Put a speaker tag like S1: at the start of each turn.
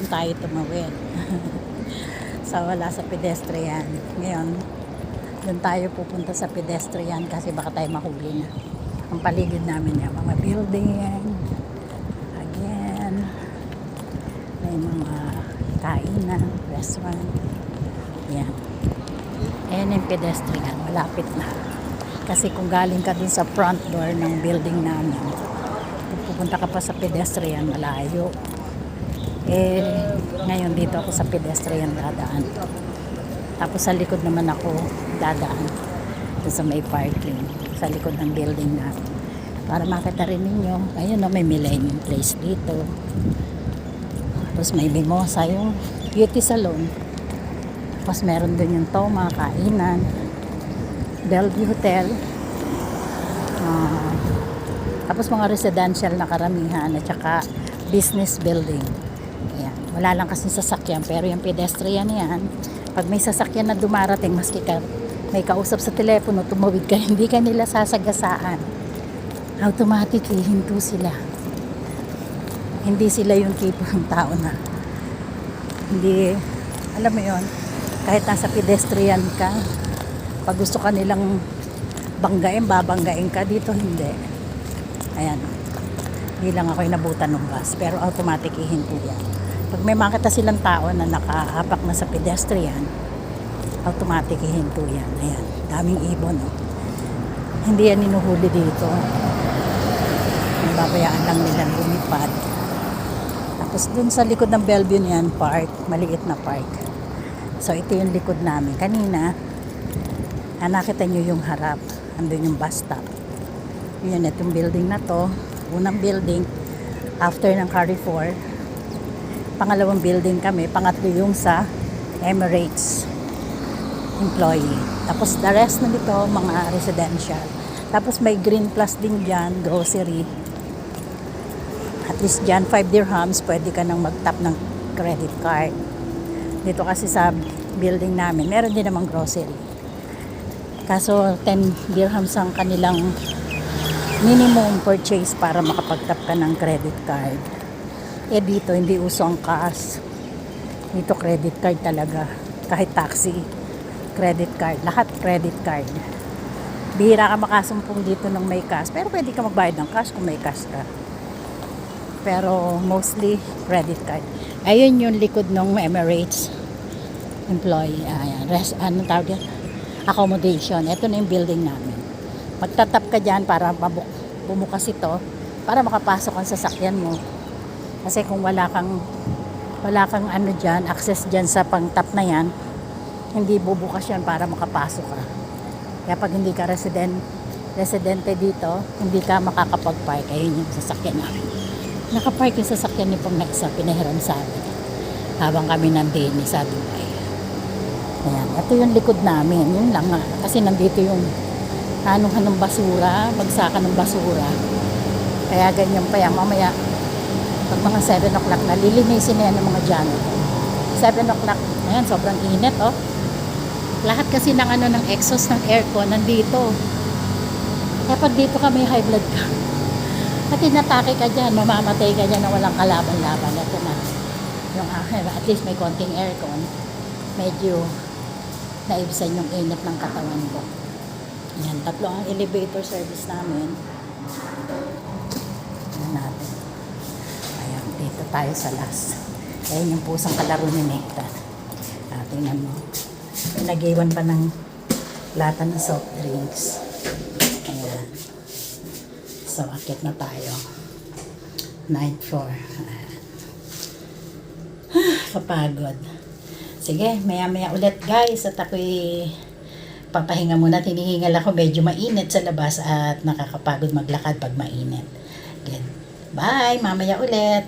S1: doon tayo tumawid. So wala sa pedestrian. Ngayon, doon tayo pupunta sa pedestrian kasi baka tayo mahuli na. Ang paligid namin yung mga building. Again, may mga kainan, restaurant. Yan. Ayan yung pedestrian. Malapit na. Kasi kung galing ka dun sa front door ng building namin, pupunta ka pa sa pedestrian, malayo. Ngayon dito ako sa pedestrian dadaan. Tapos sa likod naman ako dadaan. Dun sa may parking. Sa likod ng building namin. Para makita rin ninyo. Ayun o, may Millennium Place dito. Tapos may Mimosa, yung beauty salon. Tapos meron dun yung Toma, kainan. Bellevue Hotel. Tapos mga residential na karamihan at saka business building. Ayan. Wala lang kasi sasakyan pero yung pedestrian yan, pag may sasakyan na dumarating maski ka may kausap sa telepono, tumawid ka, hindi ka nila sasagasaan. Automatically, hinto sila. Hindi sila yung tipo ng tao na hindi, alam mo yon, kahit nasa pedestrian ka, pag gusto ka nilang banggain, babanggain ka. Dito hindi. Ayan. Hindi lang ako inabutan ng bus. Pero automatic ihinto yan. Pag may makita silang tao na nakahapak na sa pedestrian, automatic ihinto yan. Ayan. Daming ibon. Oh. Hindi yan inuhuli dito. Babayaan lang nila lumipad. Tapos dun sa likod ng Bellevue niyan, park. Maliit na park. So ito yung likod namin. Kanina, nakita nyo yung harap. Andun yung bus stop. Yun, itong building na to. Unang building. After ng Carrefour. Pangalawang building kami. Pangatlo yung sa Emirates employee. Tapos the rest na dito, mga residential. Tapos may Green Plus din dyan. Grocery. At least dyan, 5 dirhams. Pwede ka nang mag-tap ng credit card. Dito kasi sa building namin, meron din namang grocery. Kaso 10 dirhams ang kanilang minimum purchase para makapag-tap ka ng credit card. Dito hindi uso ang cash. Dito credit card talaga. Kahit taxi, credit card. Lahat credit card. Bihira ka makasumpong dito ng may cash. Pero pwede ka magbayad ng cash kung may cash ka. Pero mostly credit card. Ayun yung likod ng Emirates employee. Ayan. Ano tawag yan? Accommodation. Ito na yung building namin. Magtatap ka dyan para bumukas ito para makapasok ang sasakyan mo. Kasi kung wala kang ano dyan, access dyan sa pang-tap na yan, hindi bubukas yan para makapasok ka. Kaya pag hindi ka residente dito, hindi ka makakapag-park. Ayun yung sasakyan namin. Nakapark yung sasakyan ni Pangnaisa, pinahiram sa amin. Habang kami nandini sa Dubai. Ayan, ito yung likod namin. Yun lang nga. Kasi nandito yung hanuhan ng basura, bagsakan ng basura. Kaya ganyan pa yan. Mamaya, pag mga 7 o'clock na, lilinisin na yan ng mga janitor. 7 o'clock, ayan, sobrang init, oh. Lahat kasi ng ng exhaust ng aircon nandito. Kaya pag dito ka may high blood ka. At tinatake ka dyan, mamamatay ka dyan na walang kalaban-laban. Ito na. Yung at least may konting aircon. Medyo naibsan yung init ng katawan ko. Yan, 3 ang elevator service namin. Ayan natin. Ayan, dito tayo sa last. Ayan yung pusang kalaro ni Nectar. Tingnan mo. Nag-iwan pa ng lata ng soft drinks. Ayan. So, akit na tayo. 9th floor. Kapagod. Sige, maya-maya ulit guys at ako'y papahinga muna. Tinihingal ako, medyo mainit sa labas at nakakapagod maglakad pag mainit. Again. Bye, mamaya ulit.